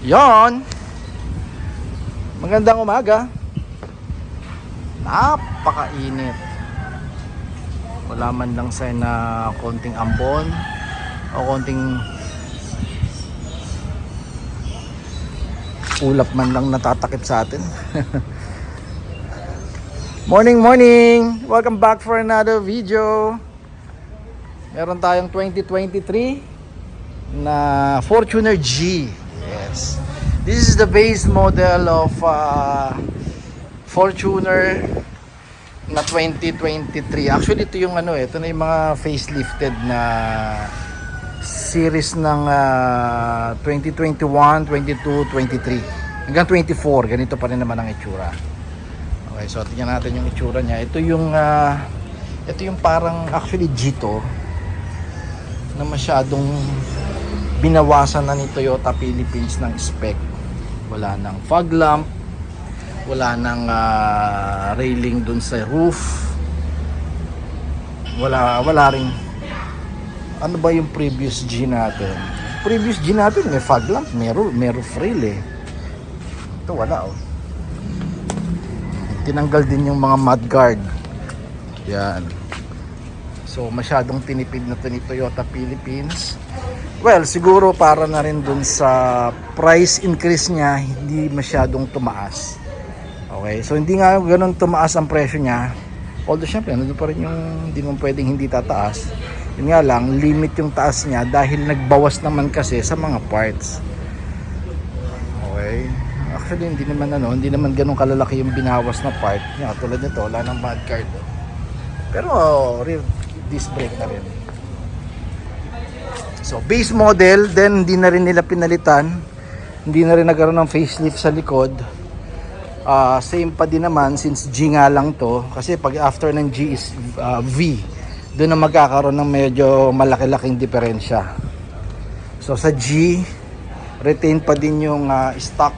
Yon, magandang umaga. Napakainit. Wala man lang sa na konting ambon o konting ulap man lang natatakip sa atin. Morning, morning! Welcome back for another video. Meron tayong 2023 na Fortuner G. Yes. This is the base model of Fortuner na 2023. Actually ito yung ito na yung mga facelifted na series ng 2021, 22, 23 hanggang 24. Ganito pa rin naman ang itsura. Okay, so tingnan natin yung itsura niya. Ito yung parang actually G2 na masyadong binawasan na ni Toyota Philippines ng spec. Wala nang fog lamp, wala nang railing dun sa roof, wala ring ano ba yung previous G natin. May fog lamp, may roof rail eh. Ito wala oh. Tinanggal din yung mga mudguard. Yan. So masyadong tinipid na to ni Toyota Philippines. Well, siguro para na rin dun sa price increase niya, hindi masyadong tumaas. Okay, so hindi nga ganun tumaas ang presyo niya. Although syempre, nandun pa rin yung hindi mo pwedeng hindi tataas. Yun nga lang, limit yung taas niya dahil nagbawas naman kasi sa mga parts. Okay. Actually, hindi naman ganun kalalaki yung binawas na part. Yan, tulad nito, wala nang mudguard. Pero rear disc brake na rin. So, base model, then hindi na rin nila pinalitan. Hindi na rin nagkaroon ng facelift sa likod. Same pa din naman since G nga lang to. Kasi pag after ng G is V, doon na magkakaroon ng medyo malaki-laking diferensya. So, sa G, retain pa din yung stock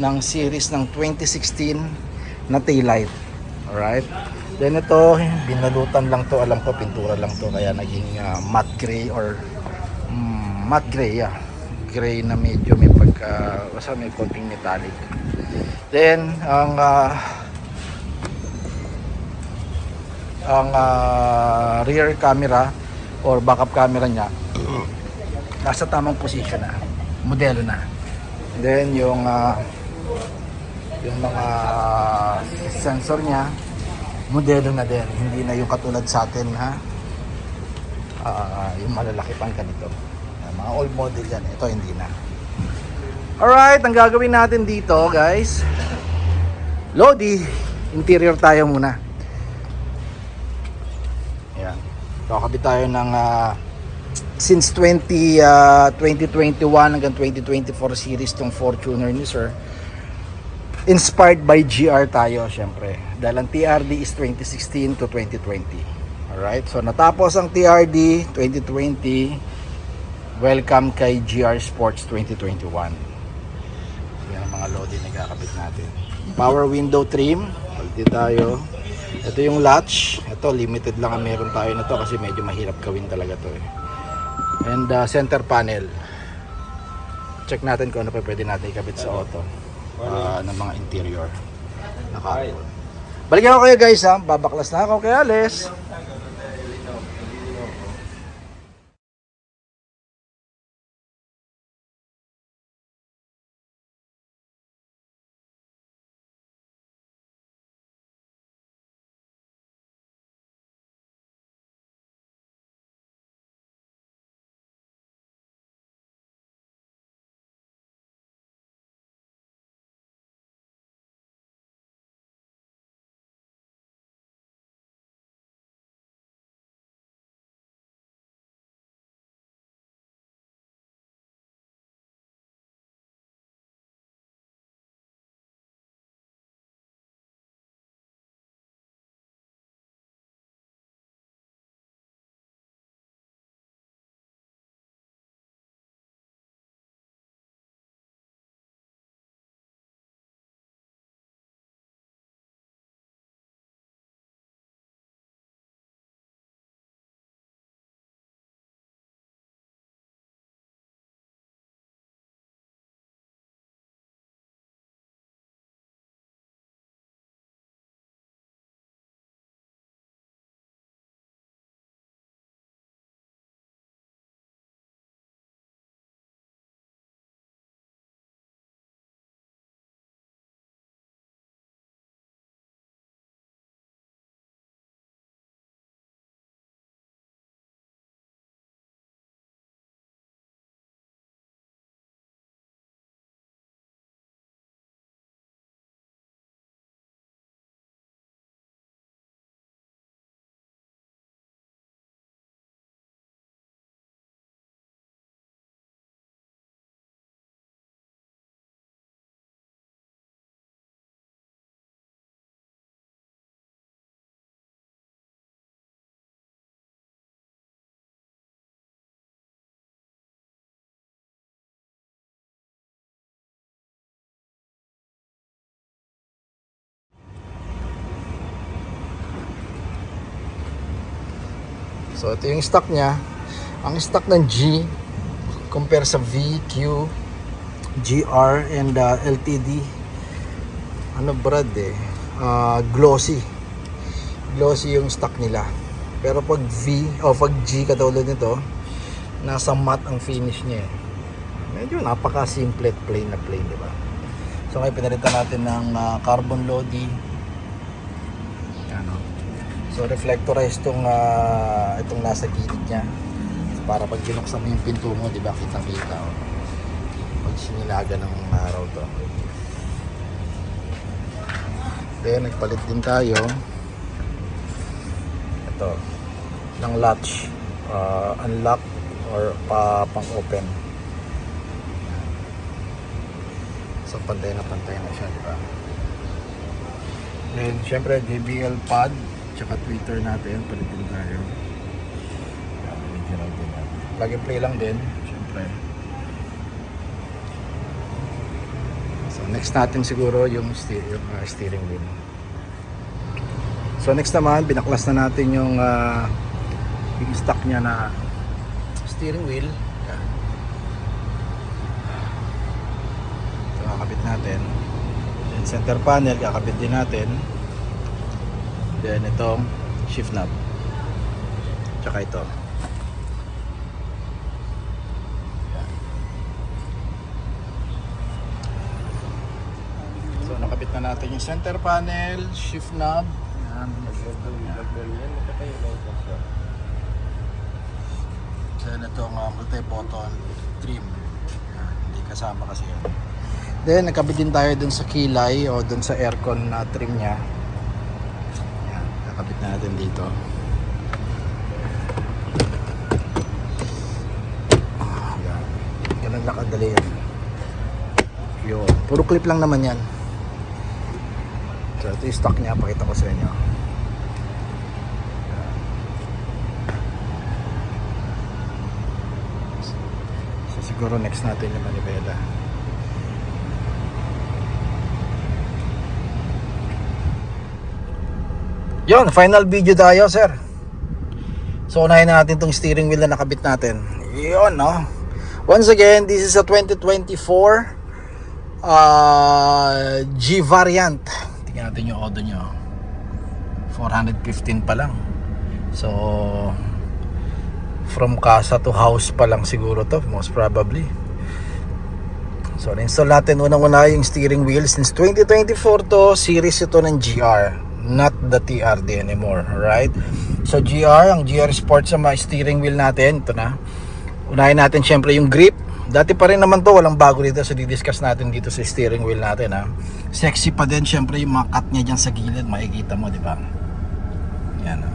ng series ng 2016 na taillight. Alright? Then ito, binalutan lang to. Alam ko, pintura lang to. Kaya naging matte gray or matte gray, yeah. Gray na medyo may basta may konting metallic. Then, ang rear camera or backup camera niya nasa tamang position na. Modelo na. Then, yung mga sensor niya modelo na din, hindi na yung katulad sa atin yung malalaki pang ganito. Mga old model yan, ito hindi na. Alright, ang gagawin natin dito guys, Lodi, interior tayo muna. Yan, kakabit tayo ng since 2021 hanggang 2024 series tong Fortuner ni Sir. Inspired by GR tayo syempre. Dahil ang TRD is 2016 to 2020. Alright, so natapos ang TRD 2020. Welcome kay GR Sports 2021. Yan ang mga loading na kakabit natin. Power window trim. Palit tayo. Ito yung latch. Ito limited lang ang meron tayo na to kasi medyo mahirap gawin talaga to eh. And center panel. Check natin kung ano pa pwede natin ikabit sa auto. Ng mga interior na carbon. Balikan ko kayo guys babaklas na ako kay Alice. So ito yung stock niya. Ang stock ng G compare sa V, Q, GR and LTD, ano brad glossy yung stock nila. Pero pag V o pag G katulad nito, nasa matte ang finish niya eh. Medyo napaka simple at plain na plain, di ba? So ngayon pinalitan natin ng carbon lodi. Yan, no? So reflectorize itong nasa gilid niya. Para pag binuksan mo yung pinto mo, di ba, kitang-kita. Oh. Pag sinilaga ng araw to. Then nagpalit din tayo ito ng latch, unlock or pang open. So pantay na siya, di ba? Then syempre JBL pad tsaka tweeter natin, palit din tayo. Plug and play lang din, syempre. So next natin siguro yung steering wheel. So next naman, binaklas na natin yung stock niya na steering wheel. Yan. So kakabit natin. Then center panel, kakabit din natin. Then itong shift knob. Tsaka ito. So nakabit na natin yung center panel, shift knob. Yan. Then itong multi-button trim. Yan. Hindi kasama kasi yan. Then nakabit din tayo dun sa kilay o dun sa aircon na trim niya. Yan. Nakabit na natin dito. Yan. Ganun lang kadali yan. Yun. Puro clip lang naman yan. So ito yung stock niya, pakita ko sa inyo. So siguro next natin yung manibela. Yun, final video tayo, sir. So unahin na natin itong steering wheel na nakabit natin. Yun, no? Once again, this is a 2024 G variant. Tingnan natin yung odo nyo. 415 pa lang. So from casa to house pa lang siguro to, most probably. So na-install natin unang-una yung steering wheel. Since 2024 to, series ito ng GR, not the TRD anymore. Alright? So GR, ang GR Sports sa mga steering wheel natin, ito na. Unahin natin syempre yung grip. Dati pa rin naman to, walang bago dito. So di-discuss natin dito sa steering wheel natin, ha. Sexy pa din syempre yung mga cut niya dyan sa gilid, makikita mo, di ba? Yan, ha.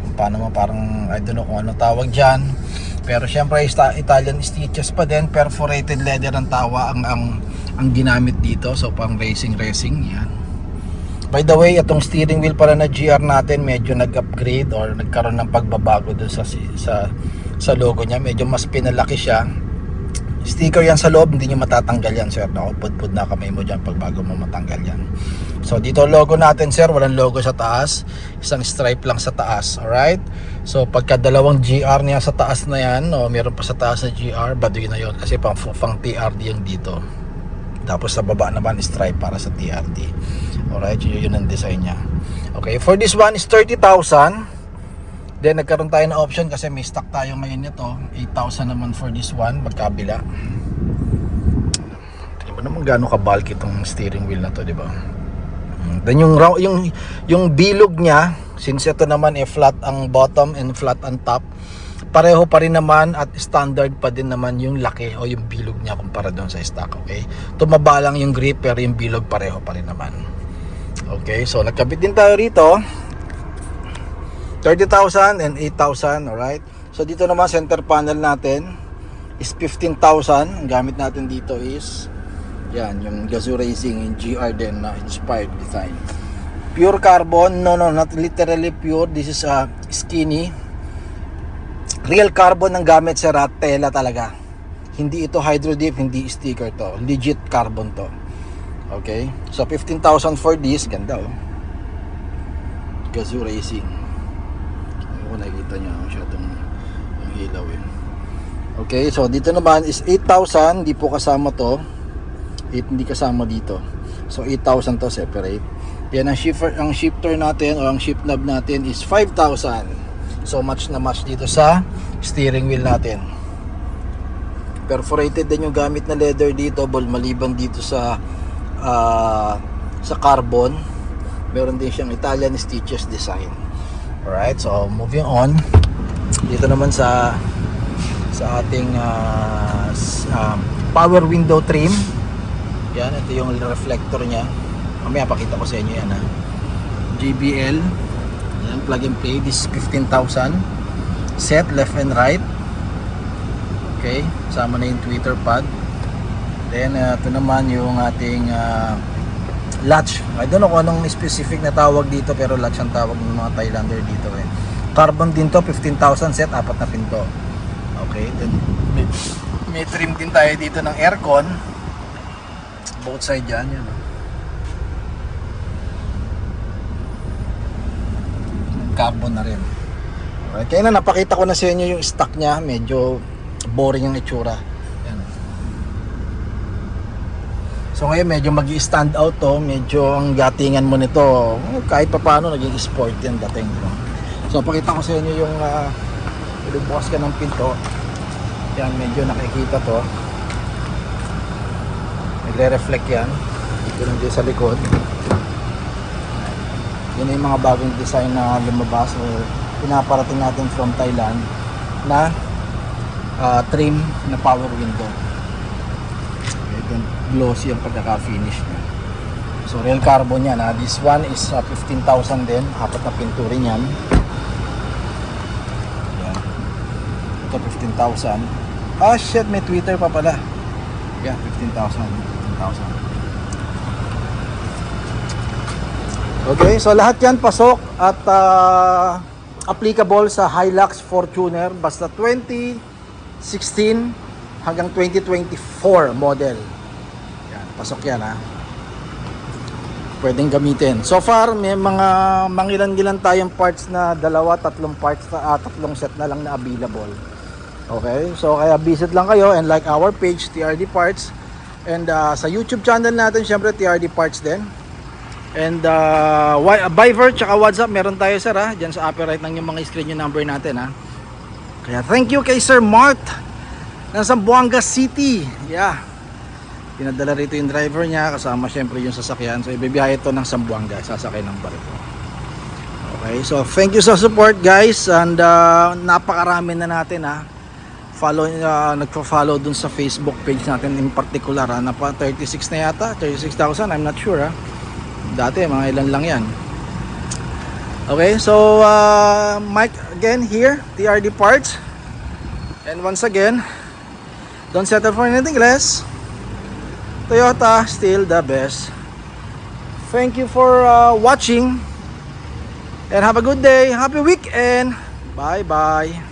Kung paano mo, parang I don't know kung ano tawag dyan. Pero syempre Italian stitches pa din, perforated leather ang tawa ang ginamit dito. So pang racing yan. By the way, itong steering wheel pala na GR natin, medyo nag-upgrade or nagkaroon ng pagbabago dun sa logo niya. Medyo mas pinalaki siya. Sticker yan sa loob, hindi nyo matatanggal yan, sir. Nakapudpud na kamay mo dyan pag bago mo matanggal yan. So dito logo natin, sir, walang logo sa taas, isang stripe lang sa taas. Alright, so pagka dalawang GR niya sa taas na yan, o meron pa sa taas na GR, baduy na yon kasi pang TRD yung dito. Tapos sa baba naman stripe para sa TRD. Alright, yun ang design niya. Okay, for this one is 30,000. Then nagkaroon tayo ng option kasi may stock tayo ngayon nito, 8,000 naman for this one, magkabila. Tingnan mo naman gaano ka-bulky itong steering wheel na to, di ba? Then yung bilog niya, since ito naman flat ang bottom and flat ang top, pareho pa rin naman at standard pa din naman yung laki o yung bilog niya kumpara doon sa stock, okay? Tumaba lang yung grip pero yung bilog pareho pa rin naman. Okay, so nagkabit din tayo rito. 30,000 and 8,000, alright? So dito naman center panel natin is 15,000. Ang gamit natin dito is yan, yung Gazoo Racing, yung GR din na inspired design. Pure carbon, no, not literally pure. This is a skinny. Real carbon ang gamit, sir, at tela talaga. Hindi ito hydro dip, hindi sticker to. Legit carbon to. Okay? So 15,000 for this, ganda oh. Gazoo Racing. kung nakikita nyo, masyadong yung ilaw eh. Okay, so dito naman is 8,000, hindi po kasama to. Hindi kasama dito. So 8,000 to separate. Yan ang shifter natin o ang shift knob natin is 5,000. So match na match dito sa steering wheel natin. Perforated din yung gamit na leather dito, maliban dito sa carbon. Meron din siyang Italian stitches design. Alright, so moving on. Dito naman sa ating power window trim. Yan, ito yung reflector nya. Mamaya pakita ko sa inyo yan ha. JBL. Yan, plug and play. This is 15,000. Set left and right. Okay, sama na yung tweeter pad. Then ito naman yung ating latch. I don't know kung anong specific na tawag dito, pero latch ang tawag ng mga Thailander dito eh. Carbon din to, 15,000 set, 4 na pinto. Okay, then may trim din tayo dito ng aircon. Both side yan, yan. Carbon na rin. Alright, kaya na napakita ko na sa inyo yung stock nya, medyo boring yung itsura. Yan. So ngayon medyo magi-stand out to, medyo ang datingan mo nito, kahit pa paano naging sport yan dating. So pakita ko sa inyo yung bukas ka ng pinto. Yan, medyo nakikita to. Nagre-reflect yan. Dito lang dito sa likod. Yan yung mga bagong design na lumabas o pinaparating natin from Thailand na trim na power window. Okay, glossy ang pagkaka-finish niya. So real carbon yan ha. This one is 15,000 din. 4 na pinto rin yan. Yan. Ito 15,000. Ah shit, may Twitter pa pala. Yeah, 15,000. Okay, so lahat yan pasok at applicable sa Hilux Fortuner basta 2016 hanggang 2024 model. Yan, pasok yan ha. Pwedeng gamitin. So far may mga mangilan-gilan tayong parts na 2-3 parts na tatlong set na lang na available. Okay, so kaya visit lang kayo and like our page TRD Parts, and sa YouTube channel natin syempre TRD Parts din. And Viber tsaka WhatsApp meron tayo sir ha. Diyan sa upper right ng yung mga screen yung number natin ha. Kaya thank you kay Sir Mart ng Zamboanga City. Yeah. Pinadala rito yung driver niya kasama syempre yung sasakyan. So ibibiyahe ito ng Zamboanga, sasakay ng barko. Okay, so thank you sa support guys, and napakarami na natin ha. Nagpa-follow dun sa Facebook page natin in particular ha. Napa 36 na yata, 36,000, I'm not sure ha. Dati mga ilan lang yan. Okay, so Mike again here, TRD Parts. And once again, don't settle for anything less. Toyota, still the best. Thank you for watching, and have a good day, happy weekend. Bye bye.